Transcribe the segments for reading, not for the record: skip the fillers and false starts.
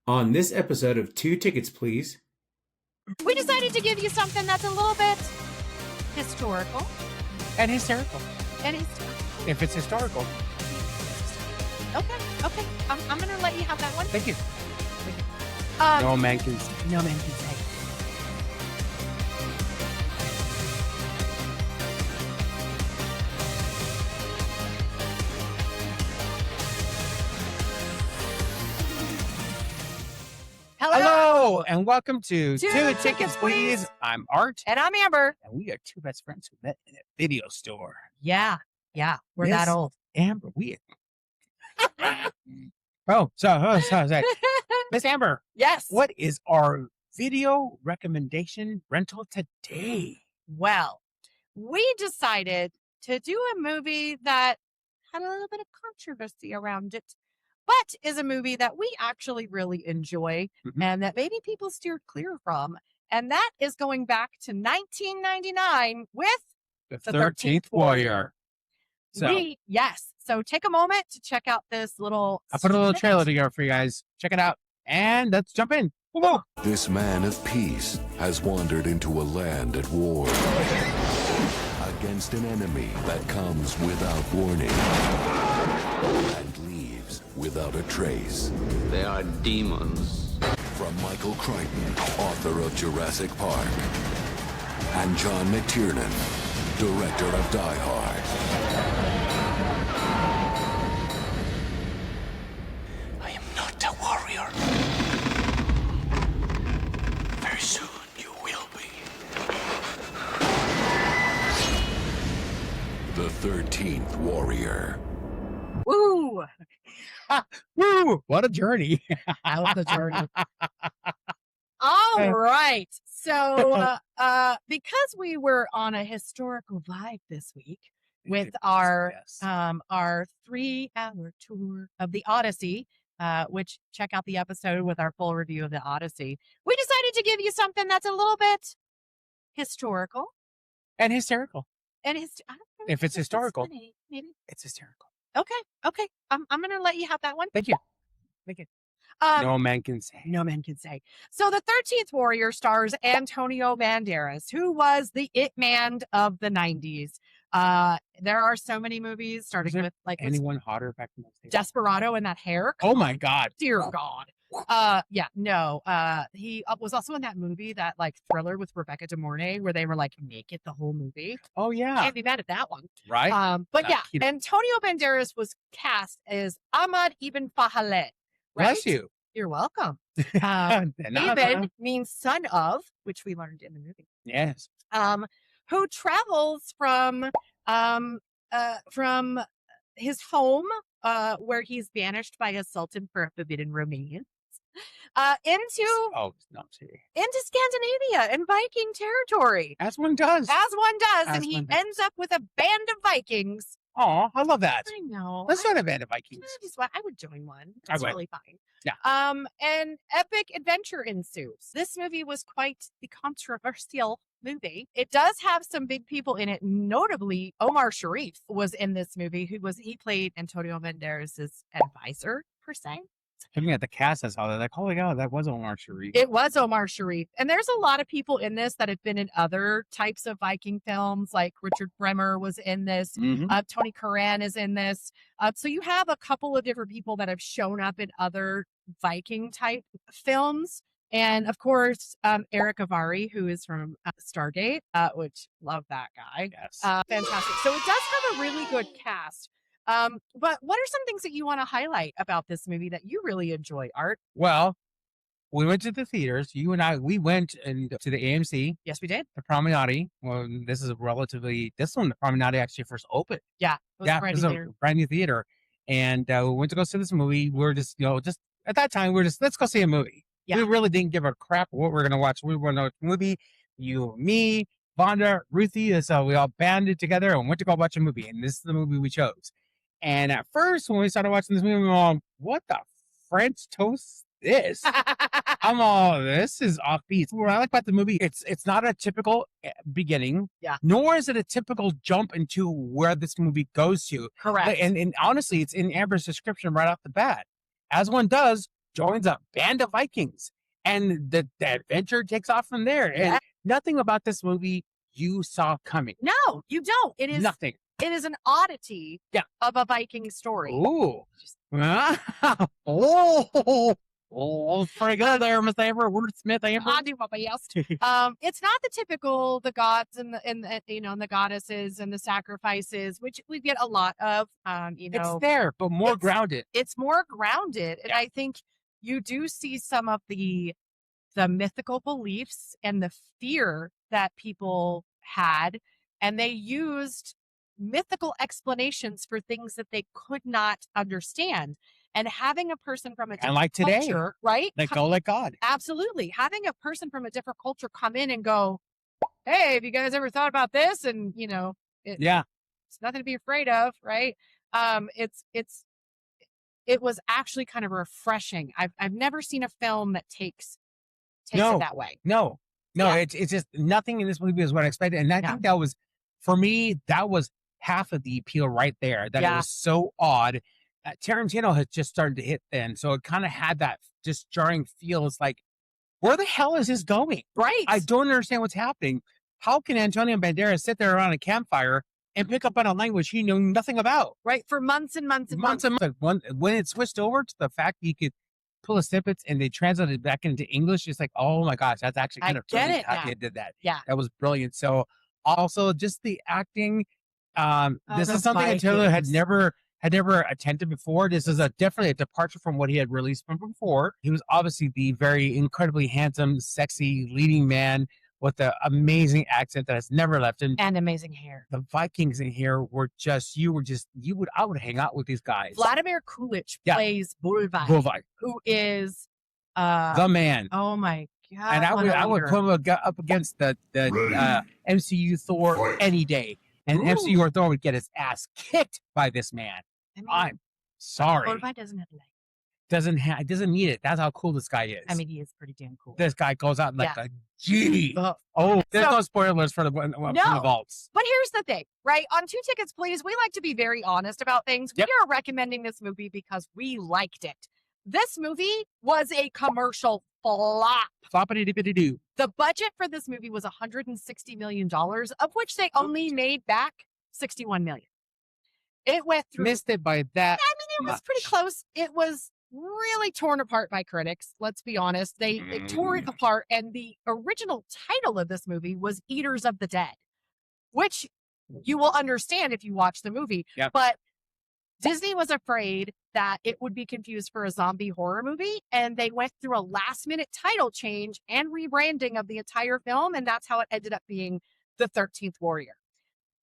On this episode of Two Tickets, Please, we decided to give you something that's a little bit historical. And hysterical. And hysterical. If it's historical. Okay. I'm going to let you have that one. Thank you. No man can say. Hello, and welcome to Two Tickets, Please. I'm Art. And I'm Amber. And we are two best friends who met in a video store. Yeah. We're that old. Amber, we so Miss Amber. Yes. What is our video recommendation rental today? Well, we decided to do a movie that had a little bit of controversy around it, but is a movie that we actually really enjoy and that maybe people steered clear from. And that is going back to 1999 with The 13th Warrior. So take a moment to check out this little... I put a little trailer together for you guys. Check it out. And let's jump in. Whoa. This man of peace has wandered into a land at war against an enemy that comes without warning and leaves without a trace. They are demons. From Michael Crichton, author of Jurassic Park, and John McTiernan, director of Die Hard. I am not a warrior. Very soon you will be. The 13th Warrior. Woo! Woo! What a journey. I love the journey. All right. So, because we were on a historical vibe this week with our 3-hour tour of the Odyssey, which check out the episode with our full review of the Odyssey, we decided to give you something that's a little bit historical. And hysterical. And if it's historical, maybe it's hysterical. Okay. I'm going to let you have that one. Thank you. No man can say. No man can say. So the 13th Warrior stars Antonio Banderas, who was the it man of the 90s. There are so many movies, starting with like anyone hotter back in those days? Desperado and that hair. Oh my God. Dear God. He was also in that movie, that like thriller with Rebecca De Mornay, where they were like naked the whole movie. Oh yeah. Can't be mad at that one. Right. But Antonio Banderas was cast as Ahmad ibn Fadlan. Right? Bless you. You're welcome. Ibn means son of, which we learned in the movie. Yes. Who travels from his home, where he's banished by a sultan for a forbidden romance, into Scandinavia and Viking territory. As one does. And he ends up with a band of Vikings. Oh, I love that. I know. Let's join a band of Vikings. I would join one. It's really fine. Yeah. And epic adventure ensues. This movie was quite the controversial movie. It does have some big people in it. Notably, Omar Sharif was in this movie. He played Antonio Banderas' advisor, per se. Looking at the cast, I saw that. Like, oh my God, that was Omar Sharif. It was Omar Sharif. And there's a lot of people in this that have been in other types of Viking films, like Richard Bremer was in this. Tony Curran is in this. So you have a couple of different people that have shown up in other Viking type films. And of course, Eric Avari, who is from Stargate, which love that guy. Yes. Fantastic. So it does have a really good cast. But what are some things that you want to highlight about this movie that you really enjoy, Art? Well, we went to the theaters. You and I, we went to the AMC. Yes, we did. The Promenade. Well, this one, the Promenade actually first opened. Yeah. It was a brand new theater. And we went to go see this movie. We're just at that time, let's go see a movie. Yeah. We really didn't give a crap what we're going to watch. We were going to watch a movie. You, me, Vonda, Ruthie. So we all banded together and went to go watch a movie. And this is the movie we chose. And at first, when we started watching this movie, we were all, what the French toast this? I'm all, this is offbeat. What I like about the movie, it's not a typical beginning, nor is it a typical jump into where this movie goes to. Correct. And honestly, it's in Amber's description right off the bat. As one does, joins a band of Vikings, and the adventure takes off from there. And nothing about this movie you saw coming. No, you don't. It is nothing. It is an oddity of a Viking story. Ooh. Oh, pretty good there, Miss Amber. Wordsmith Amber. I do my best. It's not the typical the gods and the goddesses and the sacrifices, which we get a lot of. It's there, but more grounded. It's more grounded, and I think you do see some of the mythical beliefs and the fear that people had, and they used mythical explanations for things that they could not understand. And having a person from a different like today, culture, right? Go like God. Absolutely. Having a person from a different culture come in and go, hey, have you guys ever thought about this? And, it's nothing to be afraid of, right? It was actually kind of refreshing. I've never seen a film that takes it that way. No, it's just nothing in this movie is what I expected. And I think that was, for me, that was half of the appeal right there, that it was so odd. Tarantino had just started to hit then, so it kind of had that just jarring feel. It's like, where the hell is this going? Right. I don't understand what's happening. How can Antonio Banderas sit there around a campfire and pick up on a language he knew nothing about? Right, for months and months and months. When it switched over to the fact that you could pull a snippets and they translated it back into English, it's like, oh my gosh, that's actually kind of brilliant how they did that. Yeah. That was brilliant. So also just the acting, this is something Antonio had never attempted before. This is definitely a departure from what he had released from before. He was obviously the very incredibly handsome, sexy leading man with the amazing accent that has never left him. And amazing hair. The Vikings in here were I would hang out with these guys. Vladimir Kulich plays Bolvaj, who is the man. Oh my God. And I would put him up against the MCU Thor any day. And MCU Thor would get his ass kicked by this man. I'm sorry. Bolvaj doesn't have legs. Doesn't need it. That's how cool this guy is. I mean, he is pretty damn cool. This guy goes out like a G. There's no spoilers for the vaults. But here's the thing, right? On Two Tickets, Please, we like to be very honest about things. We are recommending this movie because we liked it. This movie was a commercial flop. Floppity-dippity-doo. The budget for this movie was $160 million, of which they only made back $61 million. It went through. Missed it by that. I mean, it was pretty close. It was really torn apart by critics. Let's be honest. They tore it apart. And the original title of this movie was Eaters of the Dead, which you will understand if you watch the movie. Yep. But Disney was afraid that it would be confused for a zombie horror movie. And they went through a last minute title change and rebranding of the entire film. And that's how it ended up being The 13th Warrior.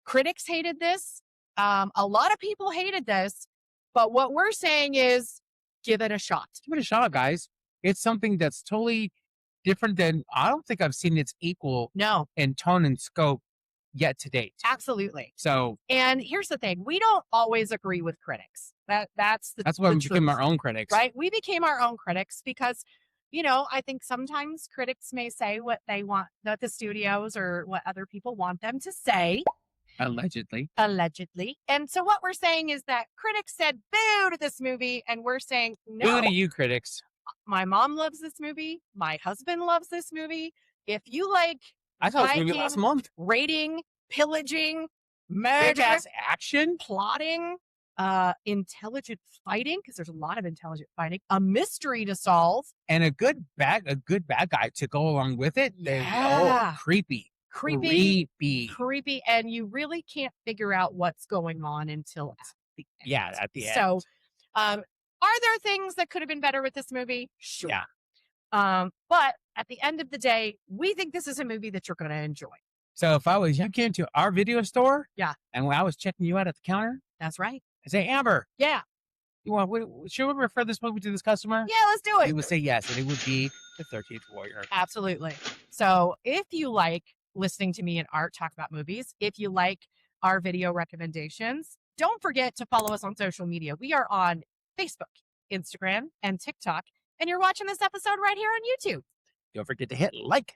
Critics hated this. A lot of people hated this. But what we're saying is, give it a shot. Give it a shot, guys. It's something that's totally different than, I don't think I've seen its equal in tone and scope yet to date. Absolutely. So, and here's the thing. We don't always agree with critics. That's why we became our own critics. Right? We became our own critics because, I think sometimes critics may say what they want, that the studios or what other people want them to say. Allegedly. And so what we're saying is that critics said boo to this movie, and we're saying no. Boo to you, critics. My mom loves this movie. My husband loves this movie. If you like I saw this movie last month. Raiding, pillaging, murder, ass action, plotting, intelligent fighting, because there's a lot of intelligent fighting, a mystery to solve, and a good bad guy to go along with it. Creepy, and you really can't figure out what's going on until at the end. Yeah, at the end. So, are there things that could have been better with this movie? Sure. Yeah. But at the end of the day, we think this is a movie that you're going to enjoy. So if you came to our video store, and when I was checking you out at the counter, that's right. I say, Amber, should we refer this movie to this customer? Yeah, let's do it. He would say yes, and it would be The 13th Warrior. Absolutely. So if you like listening to me and Art talk about movies, if you like our video recommendations, don't forget to follow us on social media. We are on Facebook, Instagram, and TikTok, and you're watching this episode right here on YouTube. Don't forget to hit like,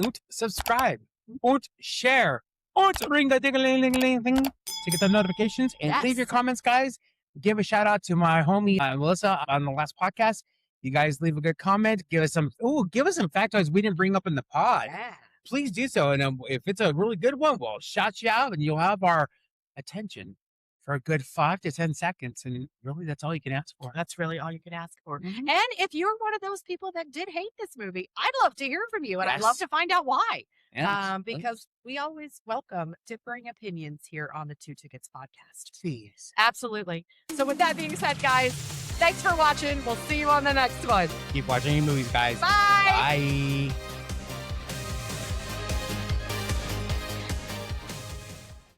und subscribe, und share, und ring the ding-a-ling-ling-ling thing to get the notifications, and leave your comments, guys. Give a shout out to my homie Melissa on the last podcast. You guys leave a good comment. Give us some factoids we didn't bring up in the pod. Yeah. Please do so. And if it's a really good one, we'll shout you out and you'll have our attention for a good 5 to 10 seconds. And really, that's all you can ask for. That's really all you can ask for. Mhm. And if you're one of those people that did hate this movie, I'd love to hear from you. And I'd love Yes. to find out why. Yes, Because we always welcome differing opinions here on the Two Tickets podcast. please. Absolutely. So with that being said, guys, thanks for watching. We'll see you on the next one. Keep watching your movies, guys. Bye. Bye.